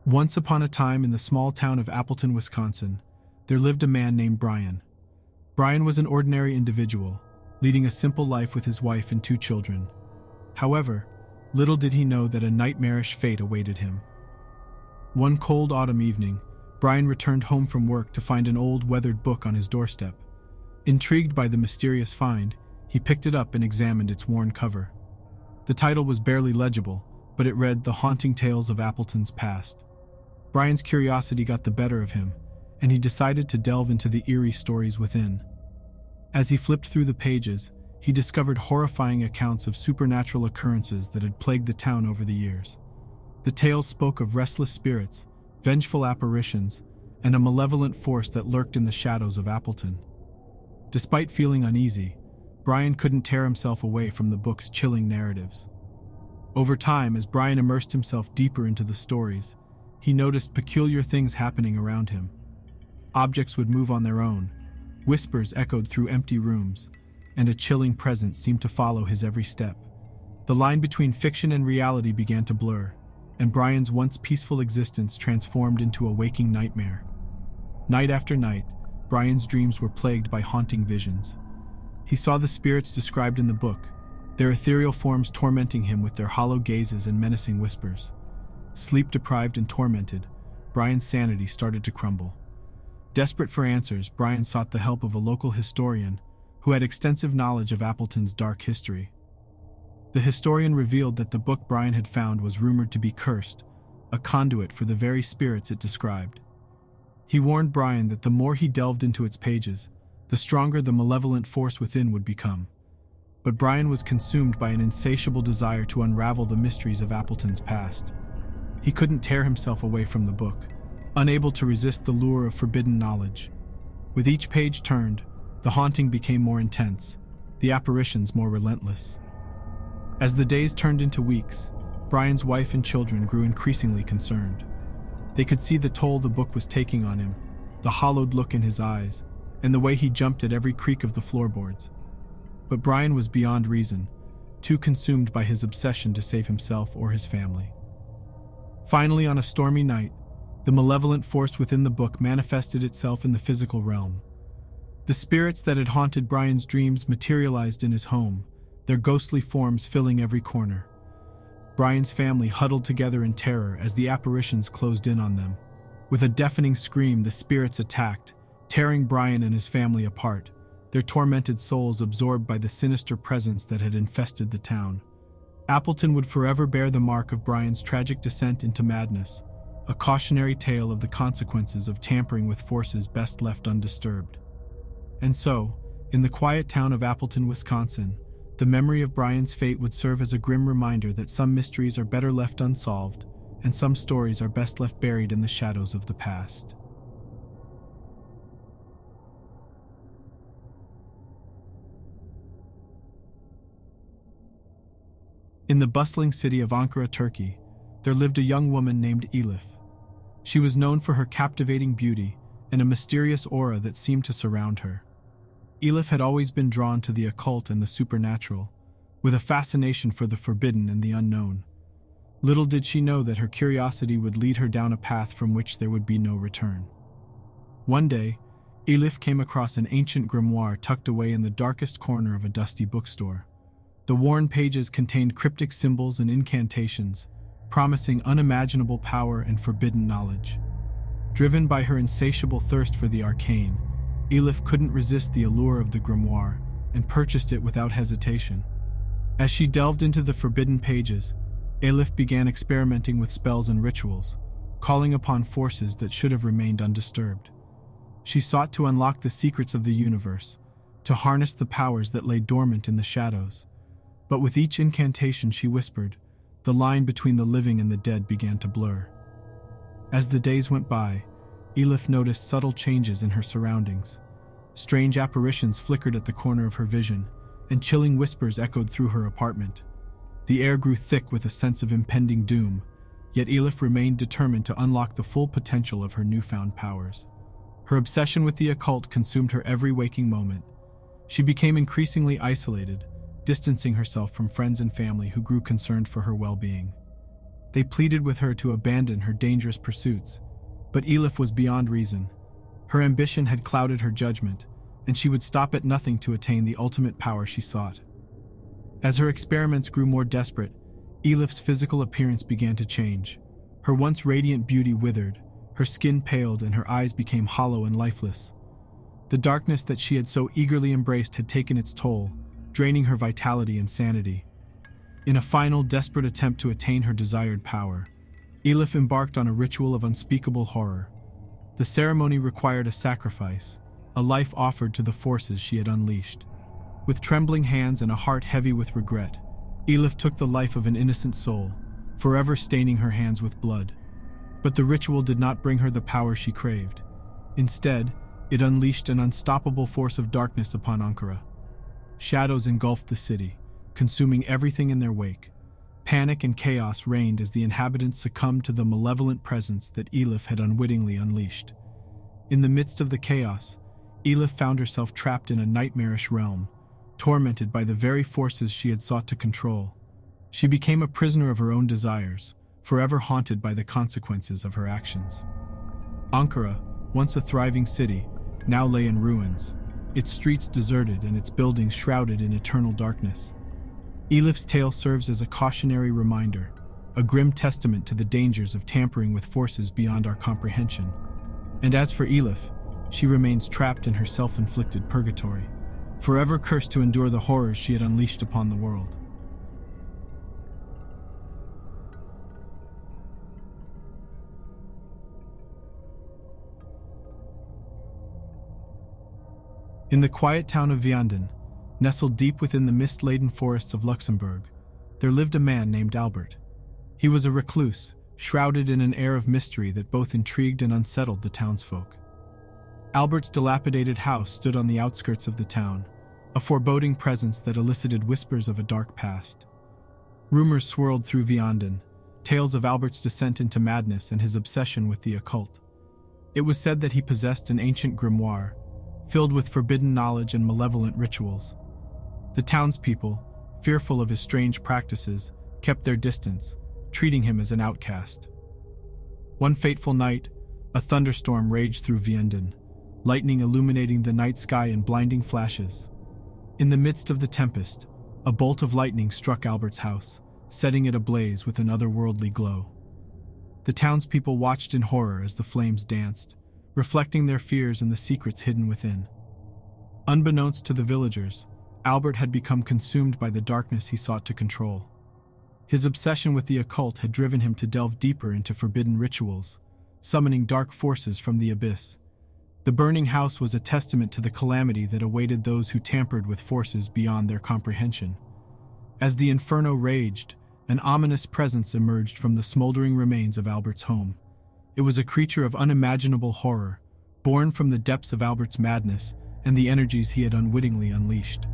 Once upon a time in the small town of Appleton, Wisconsin, there lived a man named Brian. Brian was an ordinary individual, leading a simple life with his wife and 2 children. However, little did he know that a nightmarish fate awaited him. One cold autumn evening, Brian returned home from work to find an old, weathered book on his doorstep. Intrigued by the mysterious find, he picked it up and examined its worn cover. The title was barely legible, but it read The Haunting Tales of Appleton's Past. Brian's curiosity got the better of him, and he decided to delve into the eerie stories within. As he flipped through the pages, he discovered horrifying accounts of supernatural occurrences that had plagued the town over the years. The tales spoke of restless spirits, vengeful apparitions, and a malevolent force that lurked in the shadows of Appleton. Despite feeling uneasy, Brian couldn't tear himself away from the book's chilling narratives. Over time, as Brian immersed himself deeper into the stories, he noticed peculiar things happening around him. Objects would move on their own, whispers echoed through empty rooms, and a chilling presence seemed to follow his every step. The line between fiction and reality began to blur, and Brian's once peaceful existence transformed into a waking nightmare. Night after night, Brian's dreams were plagued by haunting visions. He saw the spirits described in the book, their ethereal forms tormenting him with their hollow gazes and menacing whispers. Sleep-deprived and tormented, Brian's sanity started to crumble. Desperate for answers, Brian sought the help of a local historian who had extensive knowledge of Appleton's dark history. The historian revealed that the book Brian had found was rumored to be cursed, a conduit for the very spirits it described. He warned Brian that the more he delved into its pages, the stronger the malevolent force within would become. But Brian was consumed by an insatiable desire to unravel the mysteries of Appleton's past. He couldn't tear himself away from the book, unable to resist the lure of forbidden knowledge. With each page turned, the haunting became more intense, the apparitions more relentless. As the days turned into weeks, Brian's wife and children grew increasingly concerned. They could see the toll the book was taking on him, the hollowed look in his eyes, and the way he jumped at every creak of the floorboards. But Brian was beyond reason, too consumed by his obsession to save himself or his family. Finally, on a stormy night, the malevolent force within the book manifested itself in the physical realm. The spirits that had haunted Brian's dreams materialized in his home, their ghostly forms filling every corner. Brian's family huddled together in terror as the apparitions closed in on them. With a deafening scream, the spirits attacked, tearing Brian and his family apart, their tormented souls absorbed by the sinister presence that had infested the town. Appleton would forever bear the mark of Brian's tragic descent into madness, a cautionary tale of the consequences of tampering with forces best left undisturbed. And so, in the quiet town of Appleton, Wisconsin, the memory of Brian's fate would serve as a grim reminder that some mysteries are better left unsolved, and some stories are best left buried in the shadows of the past. In the bustling city of Ankara, Turkey, there lived a young woman named Elif. She was known for her captivating beauty and a mysterious aura that seemed to surround her. Elif had always been drawn to the occult and the supernatural, with a fascination for the forbidden and the unknown. Little did she know that her curiosity would lead her down a path from which there would be no return. One day, Elif came across an ancient grimoire tucked away in the darkest corner of a dusty bookstore. The worn pages contained cryptic symbols and incantations, promising unimaginable power and forbidden knowledge. Driven by her insatiable thirst for the arcane, Elif couldn't resist the allure of the grimoire and purchased it without hesitation. As she delved into the forbidden pages, Elif began experimenting with spells and rituals, calling upon forces that should have remained undisturbed. She sought to unlock the secrets of the universe, to harness the powers that lay dormant in the shadows. But with each incantation she whispered, the line between the living and the dead began to blur. As the days went by, Elif noticed subtle changes in her surroundings. Strange apparitions flickered at the corner of her vision, and chilling whispers echoed through her apartment. The air grew thick with a sense of impending doom, yet Elif remained determined to unlock the full potential of her newfound powers. Her obsession with the occult consumed her every waking moment. She became increasingly isolated, distancing herself from friends and family who grew concerned for her well-being. They pleaded with her to abandon her dangerous pursuits, but Elif was beyond reason. Her ambition had clouded her judgment, and she would stop at nothing to attain the ultimate power she sought. As her experiments grew more desperate, Elif's physical appearance began to change. Her once radiant beauty withered, her skin paled, and her eyes became hollow and lifeless. The darkness that she had so eagerly embraced had taken its toll, draining her vitality and sanity. In a final, desperate attempt to attain her desired power, Elif embarked on a ritual of unspeakable horror. The ceremony required a sacrifice, a life offered to the forces she had unleashed. With trembling hands and a heart heavy with regret, Elif took the life of an innocent soul, forever staining her hands with blood. But the ritual did not bring her the power she craved. Instead, it unleashed an unstoppable force of darkness upon Ankara. Shadows engulfed the city, consuming everything in their wake. Panic and chaos reigned as the inhabitants succumbed to the malevolent presence that Elif had unwittingly unleashed. In the midst of the chaos, Elif found herself trapped in a nightmarish realm, tormented by the very forces she had sought to control. She became a prisoner of her own desires, forever haunted by the consequences of her actions. Ankara, once a thriving city, now lay in ruins, its streets deserted and its buildings shrouded in eternal darkness. Elif's tale serves as a cautionary reminder, a grim testament to the dangers of tampering with forces beyond our comprehension. And as for Elif, she remains trapped in her self-inflicted purgatory, forever cursed to endure the horrors she had unleashed upon the world. In the quiet town of Vianden, nestled deep within the mist-laden forests of Luxembourg, there lived a man named Albert. He was a recluse, shrouded in an air of mystery that both intrigued and unsettled the townsfolk. Albert's dilapidated house stood on the outskirts of the town, a foreboding presence that elicited whispers of a dark past. Rumors swirled through Vianden, tales of Albert's descent into madness and his obsession with the occult. It was said that he possessed an ancient grimoire, filled with forbidden knowledge and malevolent rituals. The townspeople, fearful of his strange practices, kept their distance, treating him as an outcast. One fateful night, a thunderstorm raged through Vianden, lightning illuminating the night sky in blinding flashes. In the midst of the tempest, a bolt of lightning struck Albert's house, setting it ablaze with an otherworldly glow. The townspeople watched in horror as the flames danced, reflecting their fears and the secrets hidden within. Unbeknownst to the villagers, Albert had become consumed by the darkness he sought to control. His obsession with the occult had driven him to delve deeper into forbidden rituals, summoning dark forces from the abyss. The burning house was a testament to the calamity that awaited those who tampered with forces beyond their comprehension. As the inferno raged, an ominous presence emerged from the smoldering remains of Albert's home. It was a creature of unimaginable horror, born from the depths of Albert's madness and the energies he had unwittingly unleashed.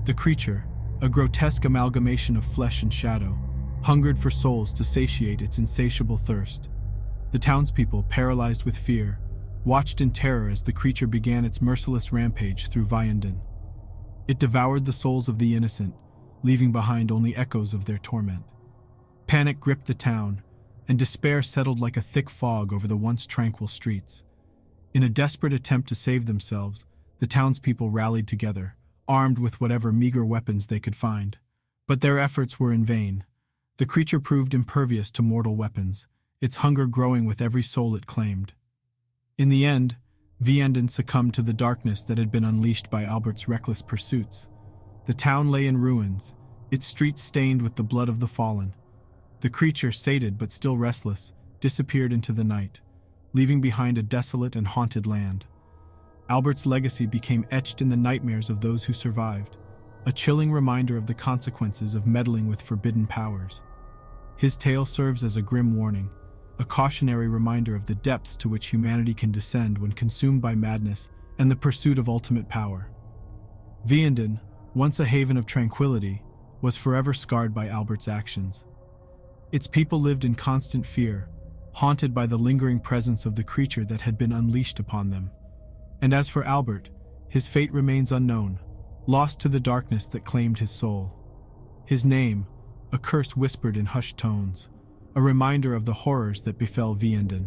The creature, a grotesque amalgamation of flesh and shadow, hungered for souls to satiate its insatiable thirst. The townspeople, paralyzed with fear, watched in terror as the creature began its merciless rampage through Vianden. It devoured the souls of the innocent, leaving behind only echoes of their torment. Panic gripped the town, and despair settled like a thick fog over the once tranquil streets. In a desperate attempt to save themselves, the townspeople rallied together, armed with whatever meager weapons they could find. But their efforts were in vain. The creature proved impervious to mortal weapons, its hunger growing with every soul it claimed. In the end, Vianden succumbed to the darkness that had been unleashed by Albert's reckless pursuits. The town lay in ruins, its streets stained with the blood of the fallen. The creature, sated but still restless, disappeared into the night, leaving behind a desolate and haunted land. Albert's legacy became etched in the nightmares of those who survived, a chilling reminder of the consequences of meddling with forbidden powers. His tale serves as a grim warning, a cautionary reminder of the depths to which humanity can descend when consumed by madness and the pursuit of ultimate power. Vianden, once a haven of tranquility, was forever scarred by Albert's actions. Its people lived in constant fear, haunted by the lingering presence of the creature that had been unleashed upon them. And as for Albert, his fate remains unknown, lost to the darkness that claimed his soul. His name, a curse whispered in hushed tones, a reminder of the horrors that befell Vianden.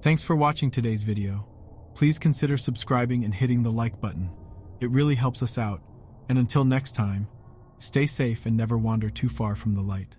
Thanks for watching today's video. Please consider subscribing and hitting the like button. It really helps us out. And until next time, stay safe and never wander too far from the light.